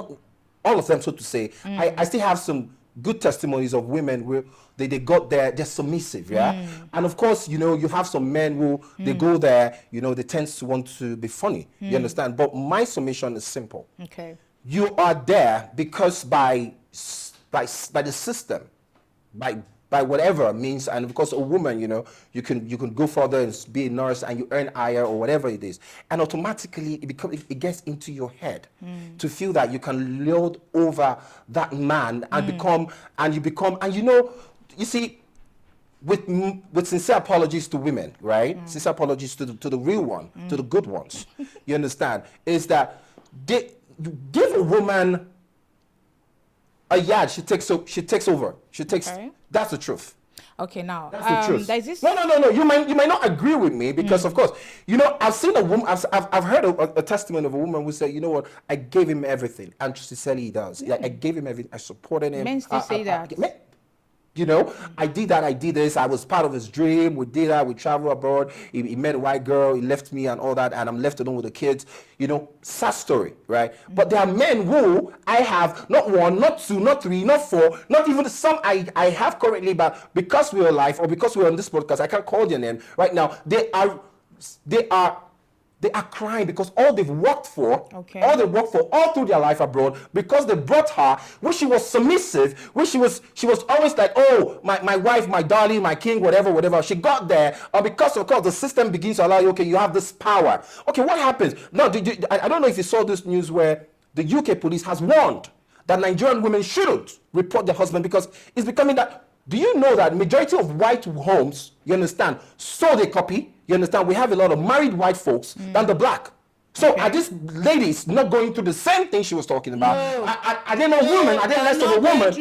[SPEAKER 2] all of them, so to say. I still have some good testimonies of women where they got there, they're submissive, yeah? And of course, you have some men who they go there, they tend to want to be funny, you understand? But my submission is simple.
[SPEAKER 1] Okay.
[SPEAKER 2] You are there because by the system, by whatever means, and because a woman, you can go further and be a nurse and you earn higher or whatever it is, and automatically it gets into your head to feel that you can lord over that man and you see, with sincere apologies to women, right? Sincere apologies to the real one, to the good ones. You understand? Is that you give a woman a yard, she takes over. Okay. That's the truth.
[SPEAKER 1] Okay, now
[SPEAKER 2] that's the truth.
[SPEAKER 1] There's this...
[SPEAKER 2] No. You might not agree with me because, of course, I've seen a woman. I've heard a testimony of a woman who said, "You know what? I gave him everything," and sincerely, he does. Like, I gave him everything. I supported him.
[SPEAKER 1] Men still say that.
[SPEAKER 2] I did that, I did this, I was part of his dream, we did that, we traveled abroad, he met a white girl, he left me and all that, and I'm left alone with the kids, sad story, right? But there are men who I have, not one, not two, not three, not four, not even some I have currently, but because we're alive, or because we're on this podcast, I can't call their name right now, they are crying because all they've worked for, all through their life abroad, because they brought her, when she was submissive, when she was always like, oh, my wife, my darling, my king, whatever. She got there, because of course the system begins to allow you, okay, you have this power. Okay, what happens? Now, I don't know if you saw this news where the UK police has warned that Nigerian women shouldn't report their husband because it's becoming that. Do you know that majority of white homes, you understand, so they copy, you understand, we have a lot of married white folks than the black. So are these ladies not going through the same thing she was talking about?
[SPEAKER 3] No.
[SPEAKER 2] Are they not women? Are they less of a woman?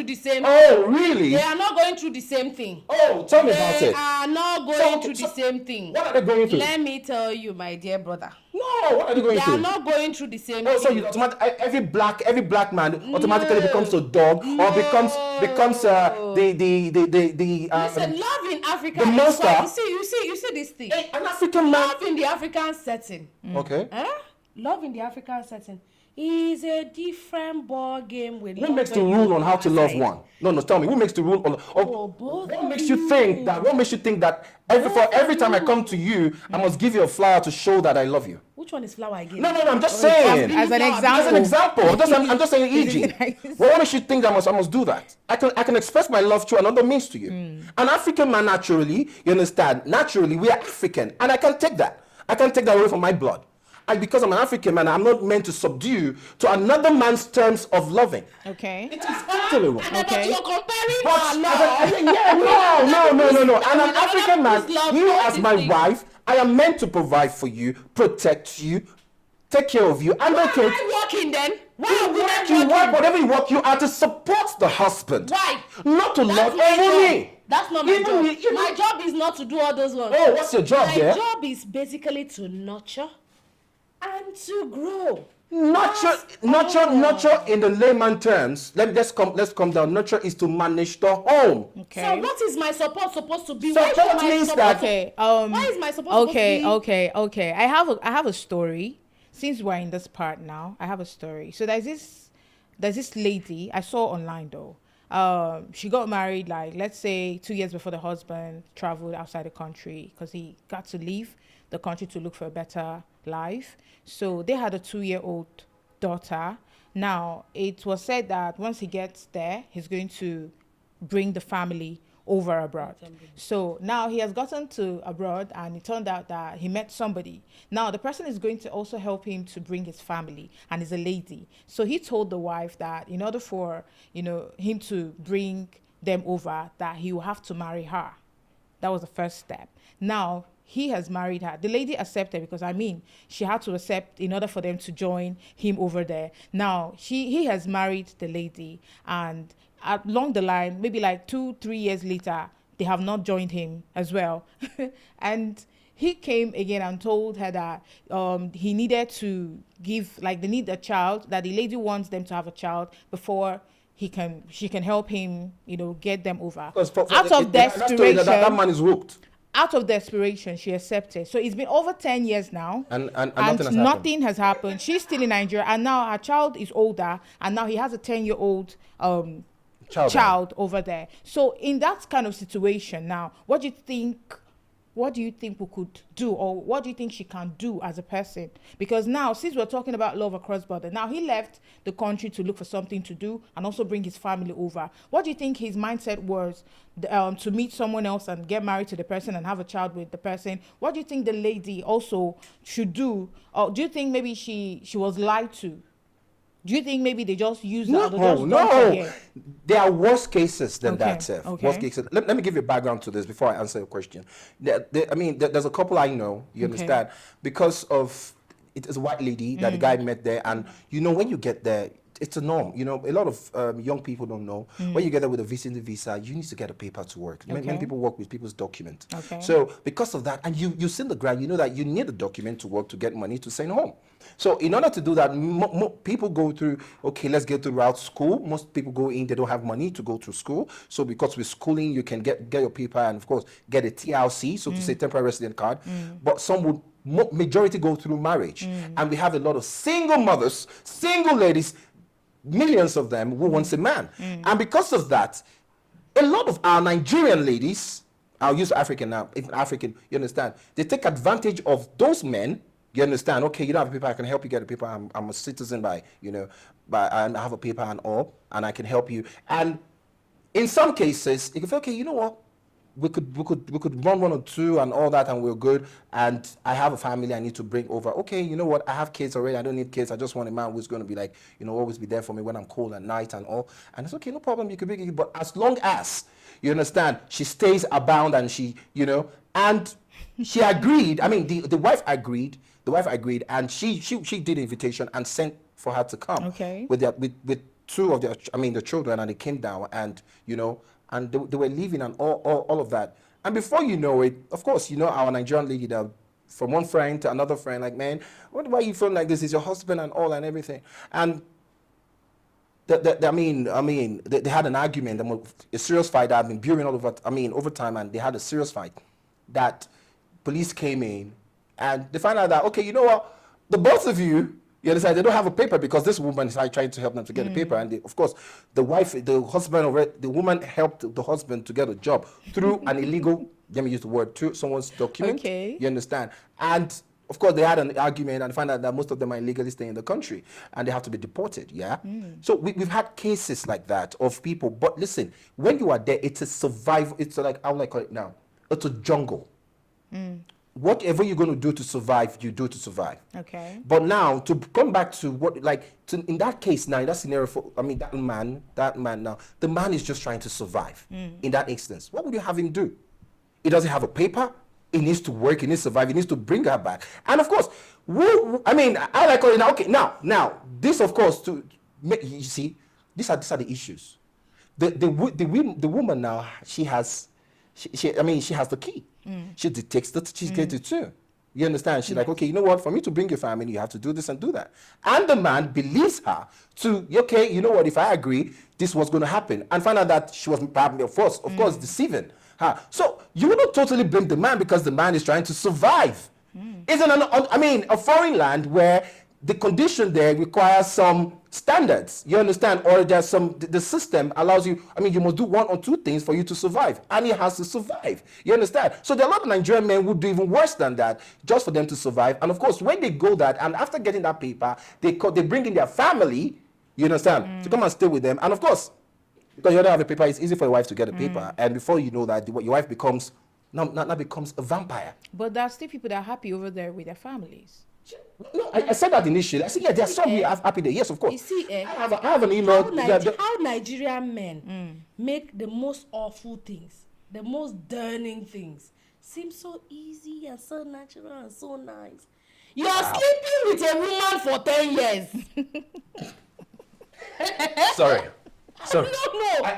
[SPEAKER 3] Oh,
[SPEAKER 2] really?
[SPEAKER 3] They are not going through the same thing.
[SPEAKER 2] Oh, tell me about it.
[SPEAKER 3] They are not going through the same thing.
[SPEAKER 2] What are they going through?
[SPEAKER 3] Let me tell you, my dear brother.
[SPEAKER 2] No, what are they going through?
[SPEAKER 3] They are not going through the same thing.
[SPEAKER 2] So every black man automatically becomes a dog or becomes the
[SPEAKER 3] listen, love in Africa.
[SPEAKER 2] The monster.
[SPEAKER 3] You see this thing.
[SPEAKER 2] An African man.
[SPEAKER 3] Love in the African setting.
[SPEAKER 2] Okay.
[SPEAKER 3] Love in the African setting. is a different ball game with
[SPEAKER 2] Who makes the rule on how to love one? No, tell me, who makes the rule on
[SPEAKER 3] both
[SPEAKER 2] what makes you think that every time I come to you, I must give you a flower to show that I love you?
[SPEAKER 3] Which one is flower again?
[SPEAKER 2] No, I'm just saying.
[SPEAKER 1] As an
[SPEAKER 3] Flower.
[SPEAKER 1] example.
[SPEAKER 2] As an example, I'm just saying,
[SPEAKER 1] Is
[SPEAKER 2] e.g.
[SPEAKER 1] it nice?
[SPEAKER 2] Well, what makes you think that I must do that? I can express my love through another means to you. An African man, naturally, you understand, naturally, we are African, and I can take that. I can take that away from my blood. Because I'm an African man, I'm not meant to subdue to another man's terms of loving.
[SPEAKER 1] Okay.
[SPEAKER 2] It is actually wrong.
[SPEAKER 1] Okay.
[SPEAKER 3] You're comparing.
[SPEAKER 2] But
[SPEAKER 3] no.
[SPEAKER 2] no. And an African man, you as my wife, I am meant to provide for you, protect you, take care of you, and
[SPEAKER 3] Why
[SPEAKER 2] okay.
[SPEAKER 3] am I working then? Why
[SPEAKER 2] You
[SPEAKER 3] am I
[SPEAKER 2] work, you
[SPEAKER 3] working?
[SPEAKER 2] work, whatever you work, you are to support the husband.
[SPEAKER 3] Why?
[SPEAKER 2] Not to
[SPEAKER 3] That's
[SPEAKER 2] love
[SPEAKER 3] my
[SPEAKER 2] over
[SPEAKER 3] job.
[SPEAKER 2] me.
[SPEAKER 3] That's not my
[SPEAKER 2] Even
[SPEAKER 3] job.
[SPEAKER 2] me- even-
[SPEAKER 3] My job is not to do all those ones.
[SPEAKER 2] Oh, what's your job
[SPEAKER 3] My
[SPEAKER 2] there?
[SPEAKER 3] job is basically to nurture and to grow.
[SPEAKER 2] Nurture in the layman terms. Let's come down. Nurture is to manage the home.
[SPEAKER 1] Okay.
[SPEAKER 3] So what is my support supposed to be?
[SPEAKER 2] Support
[SPEAKER 3] Why should my
[SPEAKER 2] means
[SPEAKER 3] support-
[SPEAKER 2] that-
[SPEAKER 1] Okay.
[SPEAKER 3] Why is my support
[SPEAKER 1] Okay.
[SPEAKER 3] supposed to be?
[SPEAKER 1] Okay. I have a story. Since we're in this part now, I have a story. So there's this lady I saw online though. She got married like, let's say, 2 years before the husband traveled outside the country because he got to leave the country to look for a better life. So they had a 2-year-old daughter. Now it was said that once he gets there, he's going to bring the family over abroad. So now he has gotten to abroad and it turned out that he met somebody. Now the person is going to also help him to bring his family and is a lady. So he told the wife that in order for, him to bring them over, that he will have to marry her. That was the first step. Now he has married her. The lady accepted because she had to accept in order for them to join him over there. Now he has married the lady, and along the line, maybe like 2-3 years later, they have not joined him as well. And he came again and told her that he needed to they need a child, that the lady wants them to have a child before she can help him, get them over. Out of desperation,
[SPEAKER 2] that man is hooked.
[SPEAKER 1] Out of desperation, she accepted. So it's been over 10 years now,
[SPEAKER 2] And
[SPEAKER 1] nothing has happened. She's still in Nigeria, and now her child is older, and now he has a 10-year-old child over there. So in that kind of situation now, what do you think we could do, or what do you think she can do as a person? Because now, since we're talking about love across border, now he left the country to look for something to do and also bring his family over. What do you think his mindset was, to meet someone else and get married to the person and have a child with the person? What do you think the lady also should do? Or do you think maybe she was lied to? Do you think maybe they just use that?
[SPEAKER 2] No. There are worse cases than that, Seth.
[SPEAKER 1] Okay.
[SPEAKER 2] Worse cases. Let me give you a background to this before I answer your question. There's a couple I know, you understand, because of, it is a white lady that the guy met there, and when you get there, it's a norm. A lot of young people don't know. When you get there with a visa, you need to get a paper to work. Many people work with people's documents.
[SPEAKER 1] Okay.
[SPEAKER 2] So because of that, and you see the ground, you know that you need a document to work to get money to send home. So in order to do that, people go through, okay, let's get throughout school. Most people go in, they don't have money to go to school. So because with schooling, you can get your paper and, of course, get a TLC, so to say temporary resident card. But some would, majority go through marriage. And we have a lot of single mothers, single ladies, millions of them who wants a man. And because of that, a lot of our Nigerian ladies, I'll use African now, even African, you understand, they take advantage of those men. You understand? Okay, you don't have a paper, I can help you get a paper. I'm a citizen by I have a paper and all, and I can help you. And in some cases, you can feel, okay, you know what? We could run 1 or 2 and all that, and we're good. And I have a family I need to bring over. Okay, you know what? I have kids already. I don't need kids. I just want a man who's going to be like, always be there for me when I'm cold at night and all. And it's okay, no problem. You can bring it, but as long as you understand, she stays abound and she, and she agreed. I mean, the wife agreed. The wife agreed, and she did invitation and sent for her to come.
[SPEAKER 1] Okay.
[SPEAKER 2] With 2 of the children, and they came down, and and they were leaving and all of that. And before you know it, of course, our Nigerian lady, that from one friend to another friend, like, man, why are you feeling like this? Is your husband and all and everything? And they had an argument, a serious fight that had been brewing over time, and they had a serious fight that police came in, and they found out that, okay, you know what, the both of you, You understand? They don't have a paper because this woman is trying to help them to get a paper, and of course, the woman helped the husband to get a job through an illegal. Let me use the word, through someone's document.
[SPEAKER 1] Okay.
[SPEAKER 2] You understand? And of course, they had an argument and found out that most of them are illegally staying in the country and they have to be deported. Yeah. So we've had cases like that of people. But listen, when you are there, it's a survival. It's like, how will I call it now? It's a jungle. Whatever you're going to do to survive, you do to survive.
[SPEAKER 1] Okay.
[SPEAKER 2] But now to come back to what, in that case now, in that scenario, that man now, the man is just trying to survive. In that instance, what would you have him do? He doesn't have a paper. He needs to work. He needs to survive. He needs to bring her back. And of course, I like calling now. Okay, now this, of course, you see, these are the issues. The woman now, she has the key. She detects that she's getting it too. You understand? She's like, okay, you know what? For me to bring your family, you have to do this and do that. And the man believes her to, okay, you know what? If I agree, this was going to happen. And find out that she was probably, of course, deceiving her. So you wouldn't totally blame the man because the man is trying to survive. Isn't a foreign land where the condition there requires some standards, you understand, or there's the system allows you, you must do one or two things for you to survive, and he has to survive, you understand? So there are a lot of Nigerian men who do even worse than that just for them to survive. And of course, when they go that, and after getting that paper, they bring in their family, you understand, to come and stay with them. And of course, because you don't have a paper, it's easy for your wife to get a paper, and before you know that, your wife becomes a vampire.
[SPEAKER 1] But there are still people that are happy over there with their families.
[SPEAKER 2] No, I said that initially. I said, yeah, there are some who are happy there. Yes, of course.
[SPEAKER 3] You see,
[SPEAKER 2] I have an email.
[SPEAKER 3] How Nigerian men make the most awful things, the most burning things, seem so easy and so natural and so nice. You're sleeping with a woman for 10 years.
[SPEAKER 2] Sorry.
[SPEAKER 3] No.
[SPEAKER 2] I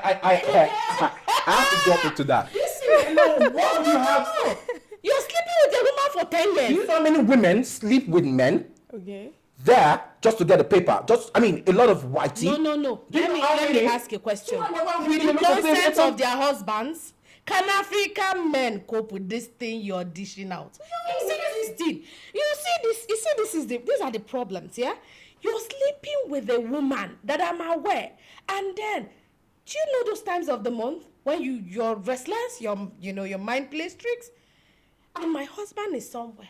[SPEAKER 2] have to drop into that.
[SPEAKER 3] Listen, what do you have? You're sleeping with a woman for 10 years.
[SPEAKER 2] Do you know how many women sleep with men?
[SPEAKER 1] Okay.
[SPEAKER 2] There, just to get a paper. A lot of whitey.
[SPEAKER 3] No. Let me ask a question. With the consent of their husbands, can African men cope with this thing you're dishing out? You see this thing. These are the problems, yeah? You're sleeping with a woman that I'm aware. And then, do you know those times of the month when you're restless, your mind plays tricks? And my husband is somewhere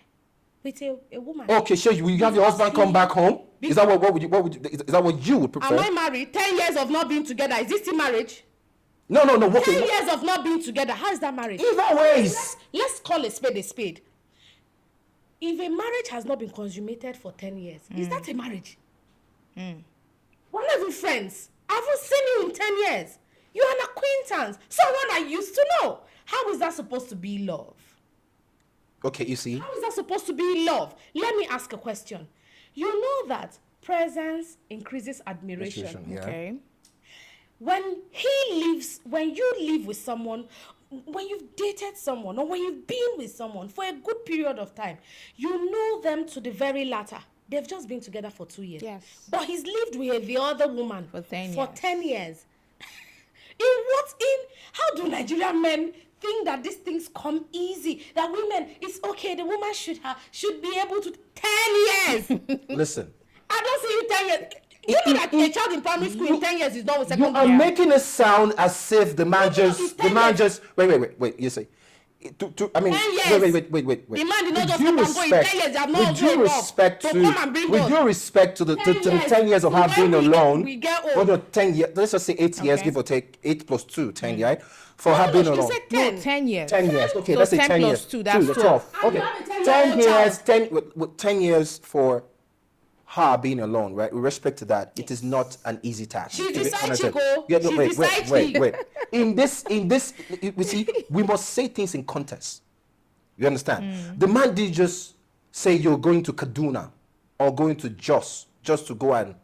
[SPEAKER 3] with a woman.
[SPEAKER 2] Okay, sure. Will you have your husband come back home? Is that is that what you would prefer?
[SPEAKER 3] Am I married? 10 years of not being together. Is this still marriage?
[SPEAKER 2] No. Okay.
[SPEAKER 3] 10 years of not being together. How is that marriage?
[SPEAKER 2] Either ways.
[SPEAKER 3] Let's call a spade a spade. If a marriage has not been consummated for 10 years, is that a marriage? We're not even friends. I haven't seen you in 10 years. You're an acquaintance. Someone I used to know. How is that supposed to be love?
[SPEAKER 2] Okay, you see.
[SPEAKER 3] How is that supposed to be love? Let me ask a question. You know that presence increases admiration.
[SPEAKER 2] Yeah.
[SPEAKER 3] Okay. When you live with someone, when you've dated someone, or when you've been with someone for a good period of time, you know them to the very latter. They've just been together for 2 years.
[SPEAKER 1] Yes.
[SPEAKER 3] But he's lived with the other woman
[SPEAKER 1] for 10
[SPEAKER 3] years. How do Nigerian men think that these things come easy? That women, it's okay, the woman should be able to 10 years.
[SPEAKER 2] Listen.
[SPEAKER 3] I don't see you 10 years. You know that a child in primary school in 10 years is not with secondary.
[SPEAKER 2] You are making it sound as if the man just wait, you say. 10 years. Wait.
[SPEAKER 3] The man did not just come and go in 10 years. They have not grown up.
[SPEAKER 2] With due respect to the 10 years of her being alone.
[SPEAKER 3] We get old.
[SPEAKER 2] 10 years. Let's just say 8 years, give or take 8 plus 2, 10, right? For her being alone.
[SPEAKER 3] You said 10.
[SPEAKER 1] No, 10 years.
[SPEAKER 2] 10 years. Okay,
[SPEAKER 1] So
[SPEAKER 2] let's say
[SPEAKER 1] 10
[SPEAKER 2] 10
[SPEAKER 1] plus
[SPEAKER 2] years.
[SPEAKER 1] 2, that's
[SPEAKER 2] 12. Okay. 10 years.
[SPEAKER 3] Child.
[SPEAKER 2] 10 years for her being alone, right? With respect to that, it is not an easy task.
[SPEAKER 3] She's
[SPEAKER 2] to be
[SPEAKER 3] beside
[SPEAKER 2] honest.
[SPEAKER 3] Chico.
[SPEAKER 2] Yeah, no,
[SPEAKER 3] She's beside
[SPEAKER 2] wait. In this, we see, we must say things in context. You understand? The man did just say you're going to Kaduna or going to Jos just to go, and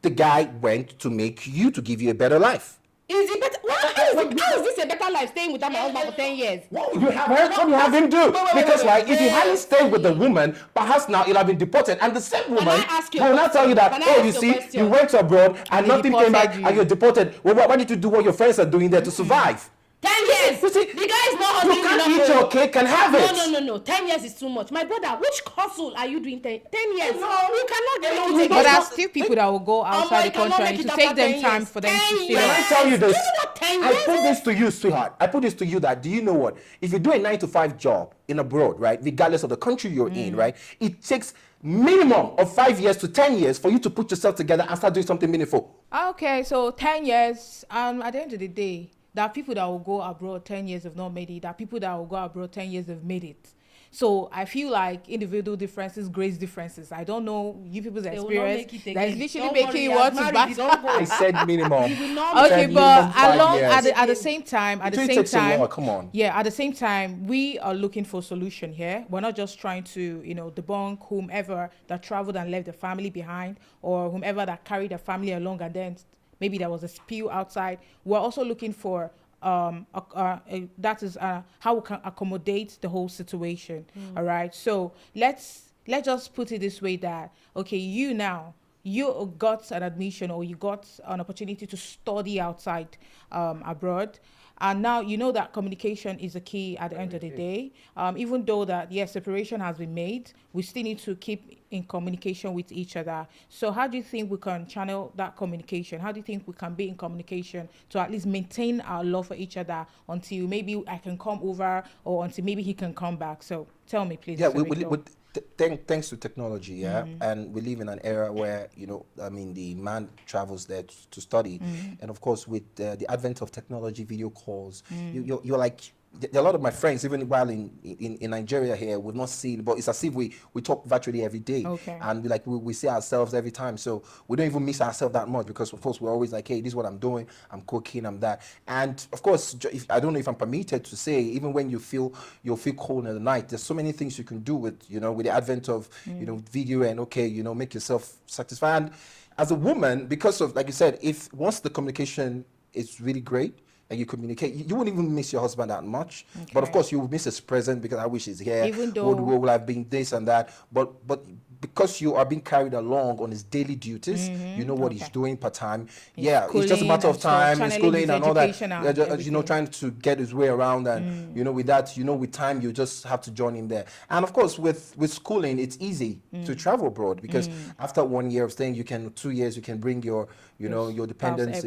[SPEAKER 2] the guy went to give you a better life.
[SPEAKER 3] Is it better? How is this a better life, staying without my husband for 10 years?
[SPEAKER 2] What would you have him do? Because if he hadn't stayed with the woman, perhaps now he'll have been deported. And the same woman will not tell you that, you see, you went abroad and nothing came back and you're deported. Well, why did you do what your friends are doing there to survive?
[SPEAKER 3] 10 years.
[SPEAKER 2] You see,
[SPEAKER 3] The guy is not
[SPEAKER 2] you
[SPEAKER 3] hustling
[SPEAKER 2] can't
[SPEAKER 3] enough.
[SPEAKER 2] eat your cake and have it.
[SPEAKER 3] No. 10 years is too much. My brother, which hustle are you doing 10 years?
[SPEAKER 2] No.
[SPEAKER 3] You cannot get
[SPEAKER 2] No,
[SPEAKER 3] it
[SPEAKER 2] you
[SPEAKER 3] again.
[SPEAKER 1] But
[SPEAKER 2] don't
[SPEAKER 1] there are
[SPEAKER 2] want-
[SPEAKER 1] still people that will go outside the country and it will take them time for them to sit
[SPEAKER 2] Can I
[SPEAKER 1] up.
[SPEAKER 2] tell you this?
[SPEAKER 3] Do you know what 10
[SPEAKER 2] I
[SPEAKER 3] years
[SPEAKER 2] put
[SPEAKER 3] is?
[SPEAKER 2] this to you, sweetheart. I put this to you that, do you know what? If you do a 9 to 5 job in abroad, right, regardless of the country you're in, right, it takes minimum of 5 years to 10 years for you to put yourself together and start doing something meaningful.
[SPEAKER 1] Okay, so 10 years, at the end of the day, there are people that will go abroad 10 years have not made it. There are people that will go abroad 10 years have made it. So I feel like individual differences, grades differences. I don't know you people's
[SPEAKER 3] will not
[SPEAKER 1] experience.
[SPEAKER 3] make it
[SPEAKER 1] That is
[SPEAKER 3] again.
[SPEAKER 1] literally
[SPEAKER 3] Don't
[SPEAKER 1] making
[SPEAKER 3] worry,
[SPEAKER 1] what
[SPEAKER 3] I'm
[SPEAKER 1] is
[SPEAKER 3] married,
[SPEAKER 1] back.
[SPEAKER 3] you don't go.
[SPEAKER 2] I said minimum.
[SPEAKER 3] You will not
[SPEAKER 2] I
[SPEAKER 1] Okay,
[SPEAKER 2] said
[SPEAKER 3] make
[SPEAKER 1] but
[SPEAKER 2] minimum 5
[SPEAKER 1] along
[SPEAKER 2] years.
[SPEAKER 1] at the same time,
[SPEAKER 2] It takes a lot, come on.
[SPEAKER 1] yeah, at the same time, we are looking for a solution here. We're not just trying to, debunk whomever that traveled and left the family behind, or whomever that carried the family along, and then maybe there was a spill outside. We're also looking for that is how we can accommodate the whole situation. All right, so let's just put it this way, that okay, you got an admission, or you got an opportunity to study outside abroad, and now you know that communication is a key at the end of the day. Even though that, yes, separation has been made, we still need to keep in communication with each other. So how do you think we can channel that communication? How do you think we can be in communication to at least maintain our love for each other until maybe I can come over, or until maybe he can come back? So tell me, please.
[SPEAKER 2] Yeah,
[SPEAKER 1] Victor.
[SPEAKER 2] thanks to technology, yeah, and we live in an era where, the man travels there to study, and of course with the advent of technology, video calls, you're like, a lot of my friends, even while in Nigeria here, we've not seen, but it's as if we talk virtually every day.
[SPEAKER 1] Okay.
[SPEAKER 2] And we see ourselves every time. So we don't even miss ourselves that much, because of course we're always like, hey, this is what I'm doing, I'm cooking, I'm that. And of course, I don't know if I'm permitted to say, even when you'll feel cold in the night, there's so many things you can do with the advent of video, and make yourself satisfied. And as a woman, because of, like you said, if once the communication is really great and you communicate, you won't even miss your husband that much.
[SPEAKER 1] Okay.
[SPEAKER 2] But of course you will miss his presence, because I wish he's here.
[SPEAKER 1] Even though
[SPEAKER 2] would have been this and that, but because you are being carried along on his daily duties, you know what he's doing per time. Yeah, it's just a matter of time, schooling and all that. Trying to get his way around, and with that, with time, you just have to join him there. And of course, with schooling, it's easy to travel abroad, because after 1 year of staying, 2 years, you can bring your dependents,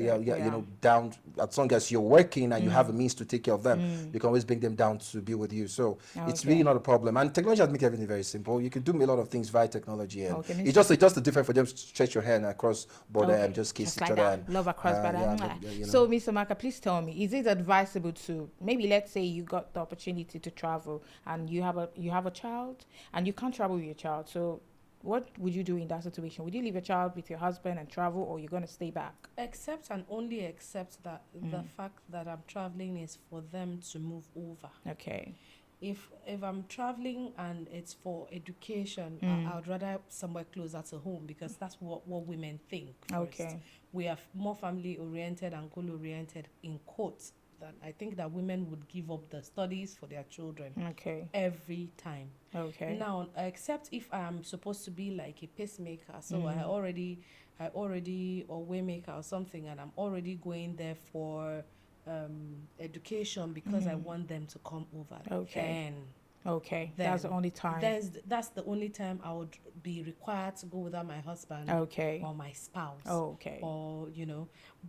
[SPEAKER 2] down. As long as you're working and you have a means to take care of them, you can always bring them down to be with you. So it's really not a problem. And technology has made everything very simple. You can do a lot of things via technology, and it's just the difference for them to stretch your hand across border and just kiss each other. And,
[SPEAKER 1] love across border. So, Mr. Maka, please tell me, is it advisable to, maybe let's say you got the opportunity to travel and you have a child and you can't travel with your child, so what would you do in that situation? Would you leave a child with your husband and travel, or you're going to stay back?
[SPEAKER 3] Except and only except that the fact that I'm traveling is for them to move over.
[SPEAKER 1] Okay.
[SPEAKER 3] If I'm traveling and it's for education, I would rather somewhere closer to home, because that's what women think first.
[SPEAKER 1] Okay.
[SPEAKER 3] We are more family oriented and goal oriented, in quotes. That I think that women would give up the studies for their children.
[SPEAKER 1] Okay.
[SPEAKER 3] Every time.
[SPEAKER 1] Okay.
[SPEAKER 3] Now, except if I'm supposed to be like a pacemaker, so I already or waymaker or something, and I'm already going there for education, because I want them to come over.
[SPEAKER 1] Okay.
[SPEAKER 3] Then
[SPEAKER 1] That's the only time.
[SPEAKER 3] That's the only time I would be required to go without my husband.
[SPEAKER 1] Okay.
[SPEAKER 3] Or my spouse.
[SPEAKER 1] Okay.
[SPEAKER 3] Or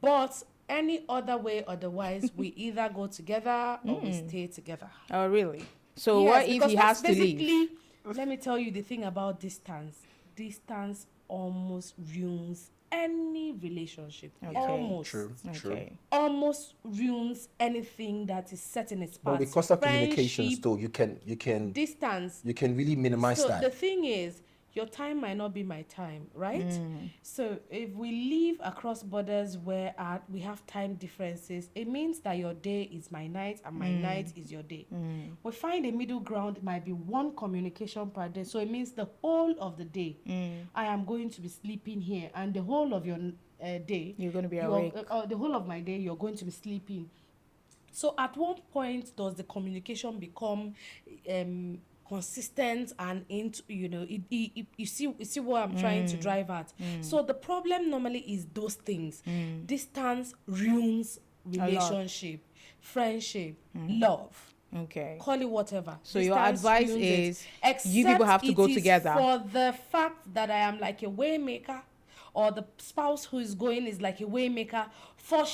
[SPEAKER 3] but any other way, otherwise, we either go together or we stay together.
[SPEAKER 1] Oh, really? So
[SPEAKER 3] Yes,
[SPEAKER 1] what if
[SPEAKER 3] because
[SPEAKER 1] he has
[SPEAKER 3] that's
[SPEAKER 1] to leave?
[SPEAKER 3] basically, let me tell you the thing about distance. Distance almost ruins any relationship.
[SPEAKER 1] Okay.
[SPEAKER 3] Almost.
[SPEAKER 2] True.
[SPEAKER 1] Okay.
[SPEAKER 3] Almost ruins anything that is set in its
[SPEAKER 2] But
[SPEAKER 3] path.
[SPEAKER 2] with constant communications,
[SPEAKER 3] Friendship,
[SPEAKER 2] though, you can
[SPEAKER 3] distance.
[SPEAKER 2] you can really minimize
[SPEAKER 3] So
[SPEAKER 2] that.
[SPEAKER 3] the thing is, your time might not be my time, right? So if we live across borders where we have time differences, it means that your day is my night and my night is your day. We find a middle ground. It might be one communication per day. So it means the whole of the day, I am going to be sleeping here, and the whole of your day,
[SPEAKER 1] You're going to be awake.
[SPEAKER 3] the whole of my day, you're going to be sleeping. So at one point, does the communication become consistent and into you see what I'm trying to drive at? So the problem normally is those things. Distance ruins relationship. friendship, love.
[SPEAKER 1] Okay.
[SPEAKER 3] Call it whatever.
[SPEAKER 1] So your
[SPEAKER 3] Distance
[SPEAKER 1] advice
[SPEAKER 3] ruins
[SPEAKER 1] is
[SPEAKER 3] it.
[SPEAKER 1] you people have to
[SPEAKER 3] Except
[SPEAKER 1] go
[SPEAKER 3] it is
[SPEAKER 1] together.
[SPEAKER 3] for the fact that I am like a waymaker, or the spouse who is going is like a waymaker for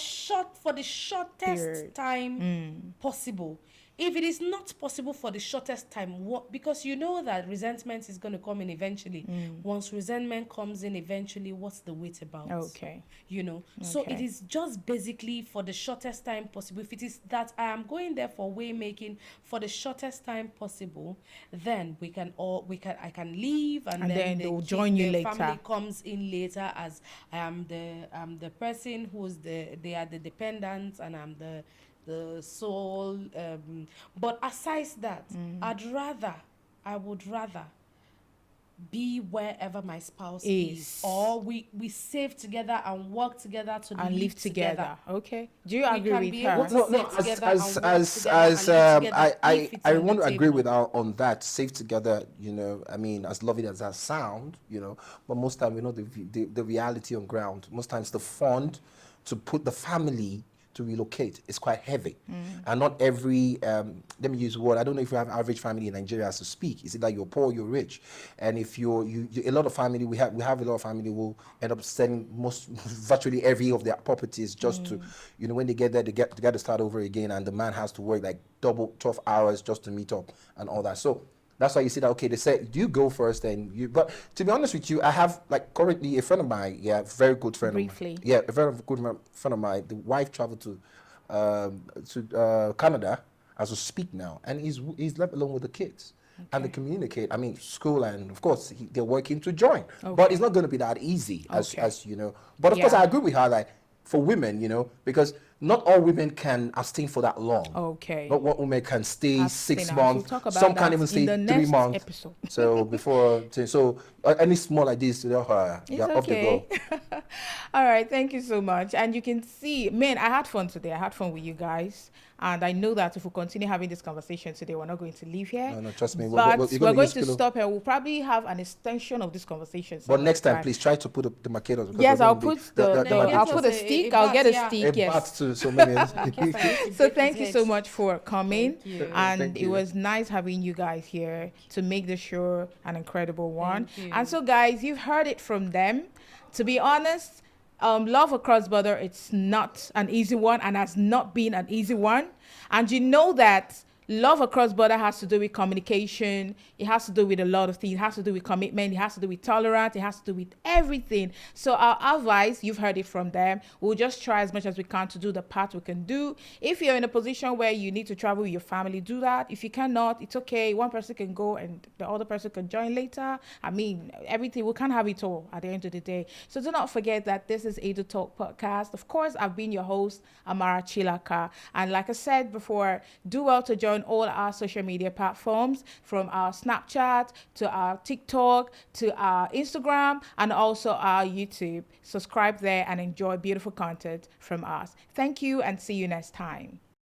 [SPEAKER 3] the shortest
[SPEAKER 1] Period.
[SPEAKER 3] time possible. If it is not possible for the shortest time, what? Because you know that resentment is going to come in eventually. Once resentment comes in eventually, what's the wait about?
[SPEAKER 1] Okay.
[SPEAKER 3] You know, so it
[SPEAKER 1] Okay.
[SPEAKER 3] is just basically for the shortest time possible. If it is that I am going there for way making for the shortest time possible, then I can leave, and then
[SPEAKER 1] they'll join you
[SPEAKER 3] the
[SPEAKER 1] later.
[SPEAKER 3] family comes in later, as I am the person who's they are the dependents, and I'm the sole. But aside that, I would rather be wherever my spouse is, or we save together and work together to
[SPEAKER 1] And live together. Okay. Do you
[SPEAKER 3] We
[SPEAKER 1] agree
[SPEAKER 3] can
[SPEAKER 1] with
[SPEAKER 3] be
[SPEAKER 1] her?
[SPEAKER 3] able to
[SPEAKER 2] No,
[SPEAKER 3] save
[SPEAKER 2] as
[SPEAKER 3] together
[SPEAKER 2] as
[SPEAKER 3] and work
[SPEAKER 2] as
[SPEAKER 3] together
[SPEAKER 2] as
[SPEAKER 3] and live together
[SPEAKER 2] I
[SPEAKER 3] if it's
[SPEAKER 2] I
[SPEAKER 3] on
[SPEAKER 2] want
[SPEAKER 3] the
[SPEAKER 2] to agree
[SPEAKER 3] table.
[SPEAKER 2] with her on that. Save together, you know. I mean, as lovely as that sound, you know, but most time we know the reality on ground. Most times the fund to put the family to relocate is quite heavy, and not every let me use the word. I don't know if you have average family in Nigeria as to speak. Is it that you're poor, you're rich, and if you a lot of family we have a lot of family will end up selling most virtually every of their properties just to, you know, when they get there they got to start over again, and the man has to work like double 12 hours just to meet up and all that. So that's why you see that, okay, they say, do you go first and you, but to be honest with you, I have like currently a friend of mine, very good friend
[SPEAKER 1] Briefly.
[SPEAKER 2] of mine. Yeah, a very good friend of mine. The wife traveled to Canada as we speak now, and he's left alone with the kids. And they communicate. I mean, school, and of course they're working to join, but it's not going to be that easy as you know. But of course, I agree with her. Like for women, you know, because not all women can abstain for that long.
[SPEAKER 1] Okay.
[SPEAKER 2] Not all women can stay 6
[SPEAKER 1] Abstinence.
[SPEAKER 2] months.
[SPEAKER 1] We'll talk about
[SPEAKER 2] Some
[SPEAKER 1] that
[SPEAKER 2] can't even
[SPEAKER 1] in
[SPEAKER 2] stay
[SPEAKER 1] the
[SPEAKER 2] 3
[SPEAKER 1] next
[SPEAKER 2] months.
[SPEAKER 1] episode.
[SPEAKER 2] So before, so any small like this, you're
[SPEAKER 1] It's
[SPEAKER 2] off the
[SPEAKER 1] okay.
[SPEAKER 2] go.
[SPEAKER 1] All right, thank you so much. And you can see, man, I had fun today. I had fun with you guys. And I know that if we continue having this conversation today, we're not going to leave here.
[SPEAKER 2] No, trust me.
[SPEAKER 1] But
[SPEAKER 2] You're
[SPEAKER 1] we're
[SPEAKER 2] gonna
[SPEAKER 1] going
[SPEAKER 2] use
[SPEAKER 1] to
[SPEAKER 2] pillow.
[SPEAKER 1] stop here. We'll probably have an extension of this conversation.
[SPEAKER 2] But
[SPEAKER 1] some
[SPEAKER 2] next
[SPEAKER 1] other
[SPEAKER 2] time, please try to put the marketers. Because
[SPEAKER 1] Yes,
[SPEAKER 2] we're
[SPEAKER 1] I'll
[SPEAKER 2] gonna be-
[SPEAKER 1] put the
[SPEAKER 3] Then
[SPEAKER 1] I'll
[SPEAKER 3] get
[SPEAKER 1] put a
[SPEAKER 3] us
[SPEAKER 1] stick.
[SPEAKER 3] a
[SPEAKER 1] I'll
[SPEAKER 3] bat,
[SPEAKER 1] get a
[SPEAKER 3] yeah.
[SPEAKER 1] stick.
[SPEAKER 2] a
[SPEAKER 1] Yes.
[SPEAKER 2] bat to so many.
[SPEAKER 1] So thank you so much for coming.
[SPEAKER 3] Thank you.
[SPEAKER 1] And
[SPEAKER 2] Thank
[SPEAKER 1] it
[SPEAKER 2] you.
[SPEAKER 1] was nice having you guys here to make the show an incredible one.
[SPEAKER 3] Thank you.
[SPEAKER 1] And so guys, you've heard it from them. To be honest, love across border, it's not an easy one and has not been an easy one. And you know that love across border has to do with communication. It has to do with a lot of things. It has to do with commitment. It has to do with tolerance. It has to do with everything. So our advice, you've heard it from them. We'll just try as much as we can to do the part we can do. If you're in a position where you need to travel with your family, do that. If you cannot, it's okay. One person can go and the other person can join later. I mean, everything, we can't have it all at the end of the day. So do not forget that this is Edu Talk Podcast. Of course, I've been your host, Amara Chilaka. And like I said before, do well to join all our social media platforms, from our Snapchat to our TikTok to our Instagram and also our YouTube. Subscribe there and enjoy beautiful content from us. Thank you and see you next time.